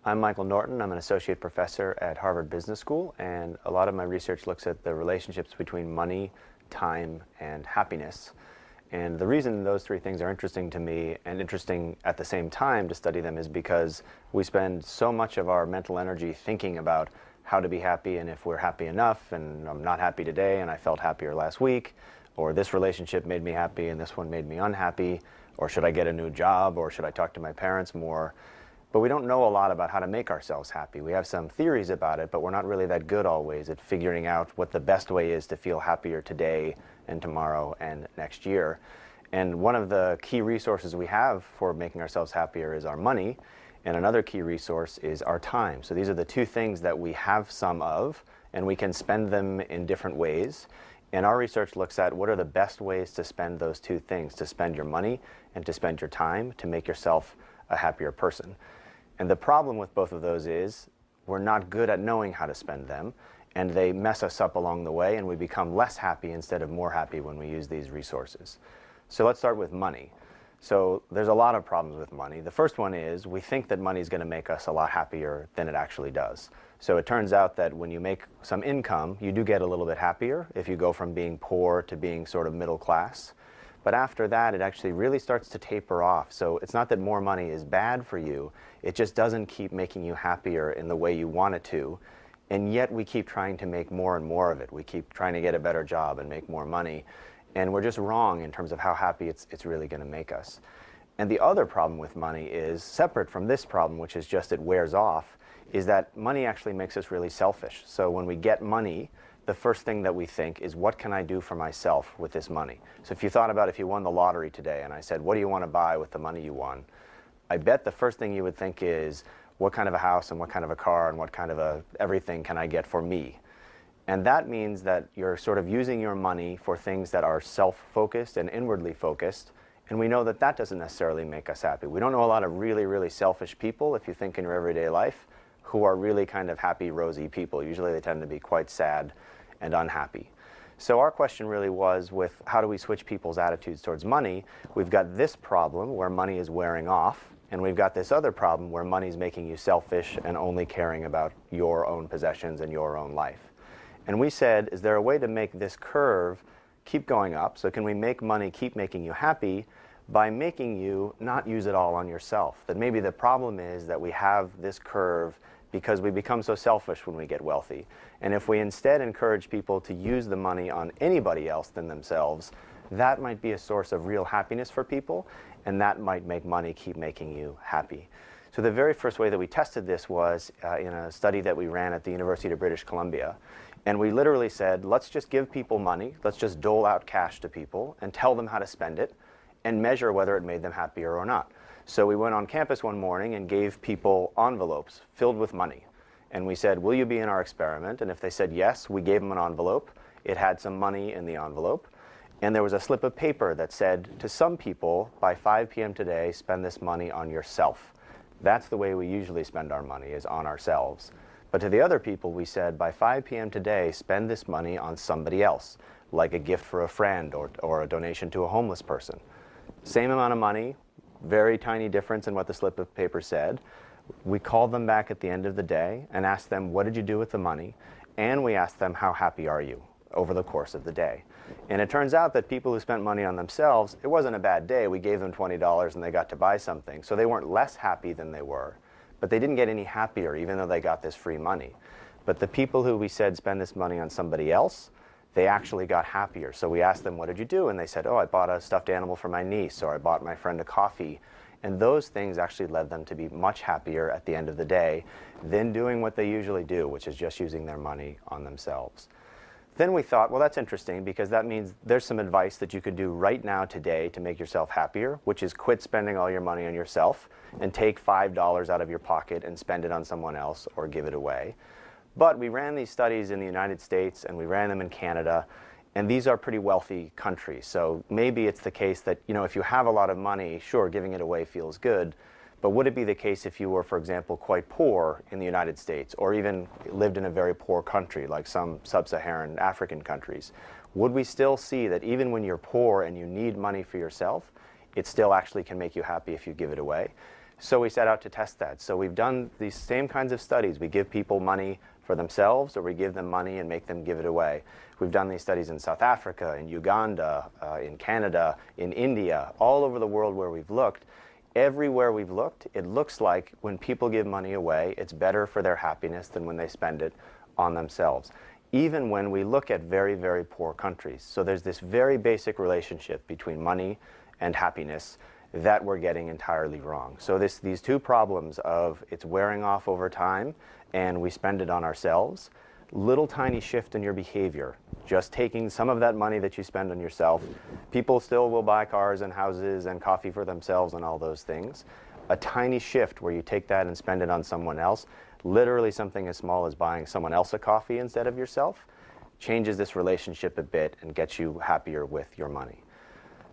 I'm Michael Norton. I'm an associate professor at Harvard Business School, and a lot of my research looks at the relationships between money, time, and happiness. And the reason those three things are interesting to me and interesting at the same time to study them is because we spend so much of our mental energy thinking about how to be happy and if we're happy enough, and I'm not happy today and I felt happier last week, or this relationship made me happy and this one made me unhappy, or should I get a new job, or should I talk to my parents more? But we don't know a lot about how to make ourselves happy. We have some theories about it, but we're not really that good always at figuring out what the best way is to feel happier today and tomorrow and next year. And one of the key resources we have for making ourselves happier is our money, and another key resource is our time. So these are the two things that we have some of, and we can spend them in different ways. And our research looks at what are the best ways to spend those two things, to spend your money and to spend your time to make yourself a happier person. And the problem with both of those is we're not good at knowing how to spend them, and they mess us up along the way, and we become less happy instead of more happy when we use these resources. So let's start with money. So there's a lot of problems with money. The first one is we think that money is going to make us a lot happier than it actually does. So it turns out that when you make some income, you do get a little bit happier if you go from being poor to being sort of middle class. But after that, it actually really starts to taper off. So it's not that more money is bad for you, it just doesn't keep making you happier in the way you want it to. And yet we keep trying to make more and more of it. We keep trying to get a better job and make more money. And we're just wrong in terms of how happy it's really going to make us. And the other problem with money is, separate from this problem, which is just it wears off, is that money actually makes us really selfish. So when we get money, the first thing that we think is, what can I do for myself with this money? So if you thought about if you won the lottery today and I said, what do you want to buy with the money you won? I bet the first thing you would think is, what kind of a house and what kind of a car and what kind of everything can I get for me? And that means that you're sort of using your money for things that are self-focused and inwardly focused. And we know that that doesn't necessarily make us happy. We don't know a lot of really, really selfish people, if you think in your everyday life, who are really kind of happy, rosy people. Usually they tend to be quite sad and unhappy. So our question really was, with how do we switch people's attitudes towards money? We've got this problem where money is wearing off, and we've got this other problem where money is making you selfish and only caring about your own possessions and your own life. And we said, is there a way to make this curve keep going up? So can we make money keep making you happy by making you not use it all on yourself? That maybe the problem is that we have this curve because we become so selfish when we get wealthy. And if we instead encourage people to use the money on anybody else than themselves, that might be a source of real happiness for people, and that might make money keep making you happy. So the very first way that we tested this was in a study that we ran at the University of British Columbia. And we literally said, let's just give people money, let's just dole out cash to people and tell them how to spend it and measure whether it made them happier or not. So we went on campus one morning and gave people envelopes filled with money. And we said, will you be in our experiment? And if they said yes, we gave them an envelope. It had some money in the envelope. And there was a slip of paper that said, to some people, by 5 p.m. today, spend this money on yourself. That's the way we usually spend our money, is on ourselves. But to the other people, we said, by 5 p.m. today, spend this money on somebody else, like a gift for a friend or a donation to a homeless person. Same amount of money, very tiny difference in what the slip of paper said. We called them back at the end of the day and asked them, what did you do with the money? And we asked them, how happy are you over the course of the day? And it turns out that people who spent money on themselves, it wasn't a bad day. We gave them $20 and they got to buy something. So they weren't less happy than they were. But they didn't get any happier, even though they got this free money. But the people who we said spend this money on somebody else, they actually got happier. So we asked them, what did you do? And they said, oh, I bought a stuffed animal for my niece, or I bought my friend a coffee. And those things actually led them to be much happier at the end of the day than doing what they usually do, which is just using their money on themselves. Then we thought, well, that's interesting, because that means there's some advice that you could do right now today to make yourself happier, which is quit spending all your money on yourself and take $5 out of your pocket and spend it on someone else or give it away. But we ran these studies in the United States and we ran them in Canada, and these are pretty wealthy countries. So maybe it's the case that, if you have a lot of money, sure, giving it away feels good. But would it be the case if you were, for example, quite poor in the United States, or even lived in a very poor country like some sub-Saharan African countries? Would we still see that even when you're poor and you need money for yourself, it still actually can make you happy if you give it away? So we set out to test that. So we've done these same kinds of studies. We give people money for themselves, or we give them money and make them give it away. We've done these studies in South Africa, in Uganda, in Canada, in India, all over the world where we've looked. Everywhere we've looked, it looks like when people give money away, it's better for their happiness than when they spend it on themselves, even when we look at very, very poor countries. So there's this very basic relationship between money and happiness that we're getting entirely wrong. So these two problems of it's wearing off over time and we spend it on ourselves, little tiny shift in your behavior, just taking some of that money that you spend on yourself. People still will buy cars and houses and coffee for themselves and all those things. A tiny shift where you take that and spend it on someone else, literally something as small as buying someone else a coffee instead of yourself, changes this relationship a bit and gets you happier with your money.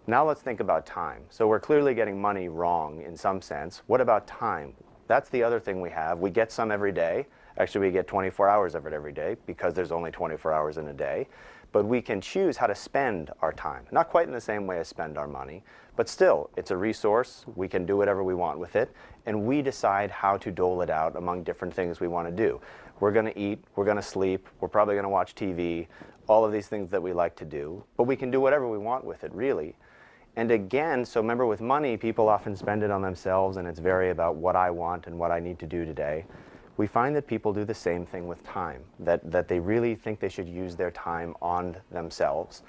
Now let's think about time. So we're clearly getting money wrong in some sense. What about time? That's the other thing we have. We get some every day. Actually, we get 24 hours of it every day because there's only 24 hours in a day. But we can choose how to spend our time. Not quite in the same way as spend our money, but still, it's a resource. We can do whatever we want with it. And we decide how to dole it out among different things we want to do. We're going to eat, we're going to sleep, we're probably going to watch TV, all of these things that we like to do. But we can do whatever we want with it, really. And again, so remember with money, people often spend it on themselves and it's very about what I want and what I need to do today. We find that people do the same thing with time, that they really think they should use their time on themselves.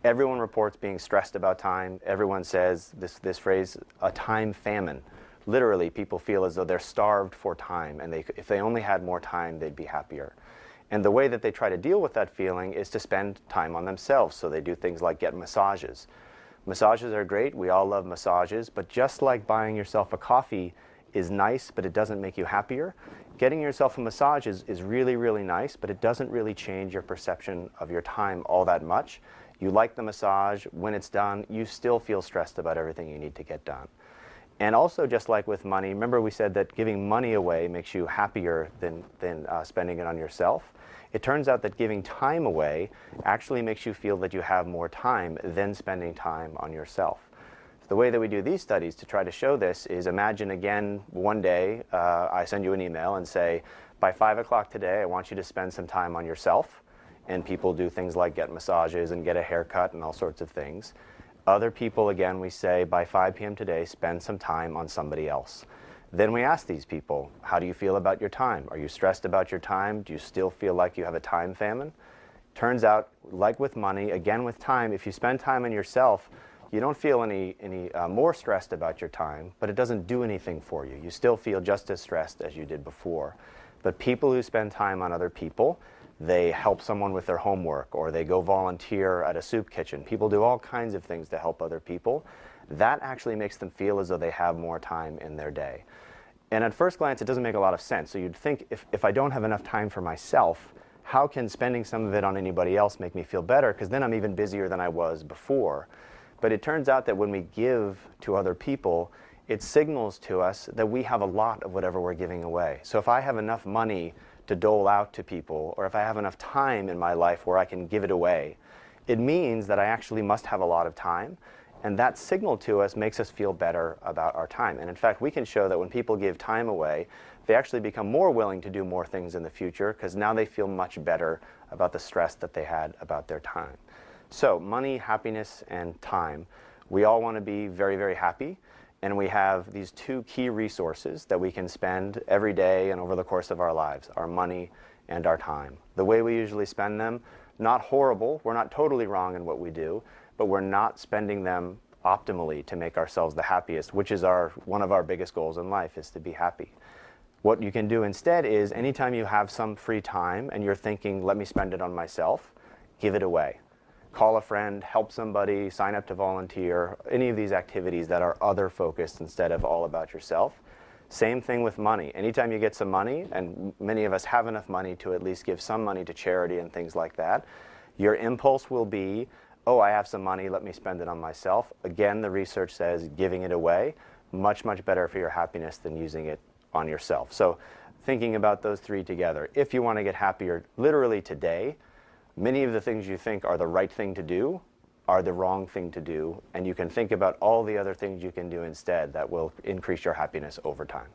Everyone reports being stressed about time. Everyone says this phrase, a time famine. Literally, people feel as though they're starved for time and if they only had more time, they'd be happier. And the way that they try to deal with that feeling is to spend time on themselves. So they do things like get massages. Massages are great. We all love massages. But just like buying yourself a coffee is nice, but it doesn't make you happier, getting yourself a massage is really, really nice, but it doesn't really change your perception of your time all that much. You like the massage. When it's done, you still feel stressed about everything you need to get done. And also, just like with money, remember we said that giving money away makes you happier than spending it on yourself. It turns out that giving time away actually makes you feel that you have more time than spending time on yourself. The way that we do these studies to try to show this is imagine again one day I send you an email and say, by 5 o'clock today I want you to spend some time on yourself. And people do things like get massages and get a haircut and all sorts of things. Other people, again, we say by 5 p.m. today spend some time on somebody else. Then we ask these people, how do you feel about your time? Are you stressed about your time? Do you still feel like you have a time famine? Turns out, like with money, again with time, if you spend time on yourself, you don't feel any more stressed about your time, but it doesn't do anything for you. You still feel just as stressed as you did before. But people who spend time on other people, they help someone with their homework, or they go volunteer at a soup kitchen. People do all kinds of things to help other people. That actually makes them feel as though they have more time in their day. And at first glance, it doesn't make a lot of sense. So you'd think, if I don't have enough time for myself, how can spending some of it on anybody else make me feel better? Because then I'm even busier than I was before. But it turns out that when we give to other people, it signals to us that we have a lot of whatever we're giving away. So if I have enough money to dole out to people, or if I have enough time in my life where I can give it away, it means that I actually must have a lot of time. And that signal to us makes us feel better about our time. And in fact, we can show that when people give time away, they actually become more willing to do more things in the future because now they feel much better about the stress that they had about their time. So money, happiness, and time. We all want to be very, very happy. And we have these two key resources that we can spend every day and over the course of our lives, our money and our time. The way we usually spend them, not horrible. We're not totally wrong in what we do, but we're not spending them optimally to make ourselves the happiest, which is one of our biggest goals in life, is to be happy. What you can do instead is anytime you have some free time and you're thinking, let me spend it on myself, give it away. Call a friend, help somebody, sign up to volunteer, any of these activities that are other focused instead of all about yourself. Same thing with money. Anytime you get some money, and many of us have enough money to at least give some money to charity and things like that, your impulse will be, oh, I have some money, let me spend it on myself. Again, the research says giving it away, much, much better for your happiness than using it on yourself. So thinking about those three together, if you want to get happier literally today, many of the things you think are the right thing to do are the wrong thing to do, and you can think about all the other things you can do instead that will increase your happiness over time.